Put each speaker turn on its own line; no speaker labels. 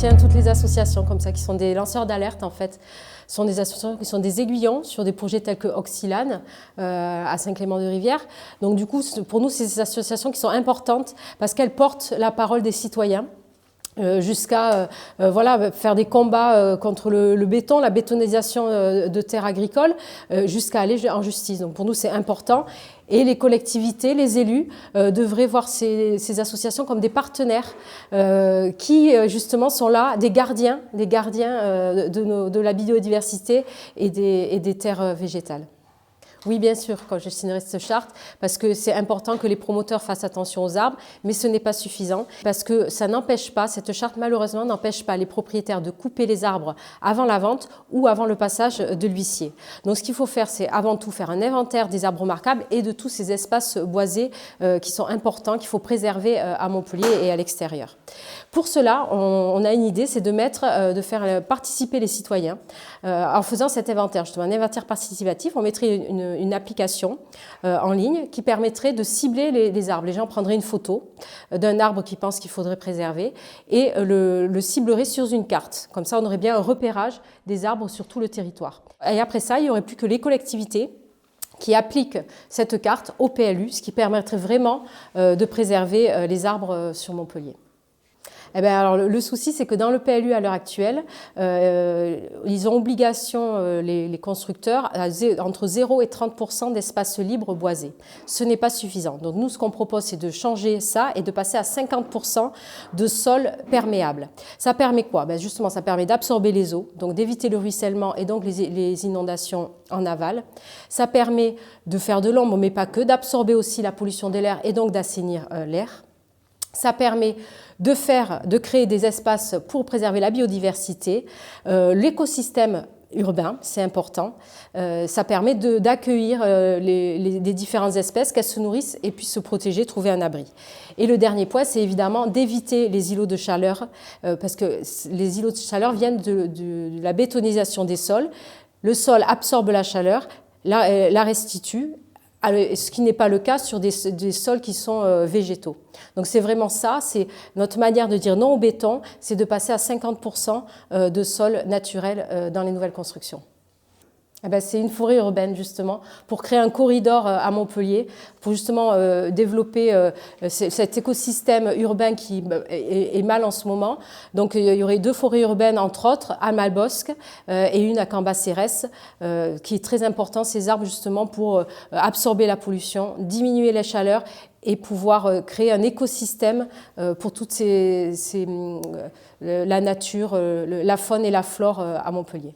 soutiens toutes les associations comme ça, qui sont des lanceurs d'alerte en fait. Ce sont des associations qui sont des aiguillons sur des projets tels que Oxylane à Saint-Clément-de-Rivière. Donc du coup, pour nous, c'est des associations qui sont importantes parce qu'elles portent la parole des citoyens. Jusqu'à voilà, faire des combats contre le béton, la bétonisation de terres agricoles, jusqu'à aller en justice. Donc pour nous, c'est important. Et les collectivités, les élus devraient voir ces associations comme des partenaires qui justement sont là, des gardiens de la biodiversité et des terres végétales. Oui, bien sûr, quand je signerai cette charte, parce que c'est important que les promoteurs fassent attention aux arbres, mais ce n'est pas suffisant, parce que ça n'empêche pas, cette charte malheureusement n'empêche pas les propriétaires de couper les arbres avant la vente ou avant le passage de l'huissier. Donc ce qu'il faut faire, c'est avant tout faire un inventaire des arbres remarquables et de tous ces espaces boisés qui sont importants, qu'il faut préserver à Montpellier et à l'extérieur. Pour cela, on a une idée, c'est de faire participer les citoyens en faisant cet inventaire, justement un inventaire participatif. On mettrait une application en ligne qui permettrait de cibler les arbres. Les gens prendraient une photo d'un arbre qu'ils pensent qu'il faudrait préserver et le cibleraient sur une carte. Comme ça, on aurait bien un repérage des arbres sur tout le territoire. Et après ça, il n'y aurait plus que les collectivités qui appliquent cette carte au PLU, ce qui permettrait vraiment de préserver les arbres sur Montpellier. Eh bien, alors, le souci, c'est que dans le PLU à l'heure actuelle, ils ont obligation, les constructeurs, entre 0 et 30% d'espace libre boisé. Ce n'est pas suffisant. Donc nous, ce qu'on propose, c'est de changer ça et de passer à 50% de sol perméable. Ça permet quoi? Ben justement, ça permet d'absorber les eaux, donc d'éviter le ruissellement et donc les inondations en aval. Ça permet de faire de l'ombre, mais pas que, d'absorber aussi la pollution de l'air et donc d'assainir l'air. Ça permet de créer des espaces pour préserver la biodiversité, l'écosystème urbain, c'est important. Ça permet d'accueillir les différentes espèces, qu'elles se nourrissent et puissent se protéger, trouver un abri. Et le dernier point, c'est évidemment d'éviter les îlots de chaleur, parce que les îlots de chaleur viennent de la bétonisation des sols. Le sol absorbe la chaleur, la restitue, ce qui n'est pas le cas sur des sols qui sont végétaux. Donc c'est vraiment ça, c'est notre manière de dire non au béton, c'est de passer à 50% de sols naturels dans les nouvelles constructions. Eh bien, c'est une forêt urbaine justement pour créer un corridor à Montpellier, pour justement développer cet écosystème urbain qui est mal en ce moment. Donc il y aurait 2 forêts urbaines entre autres à Malbosc et une à Cambacérès qui est très important, ces arbres justement pour absorber la pollution, diminuer la chaleur et pouvoir créer un écosystème pour toute la nature, la faune et la flore à Montpellier.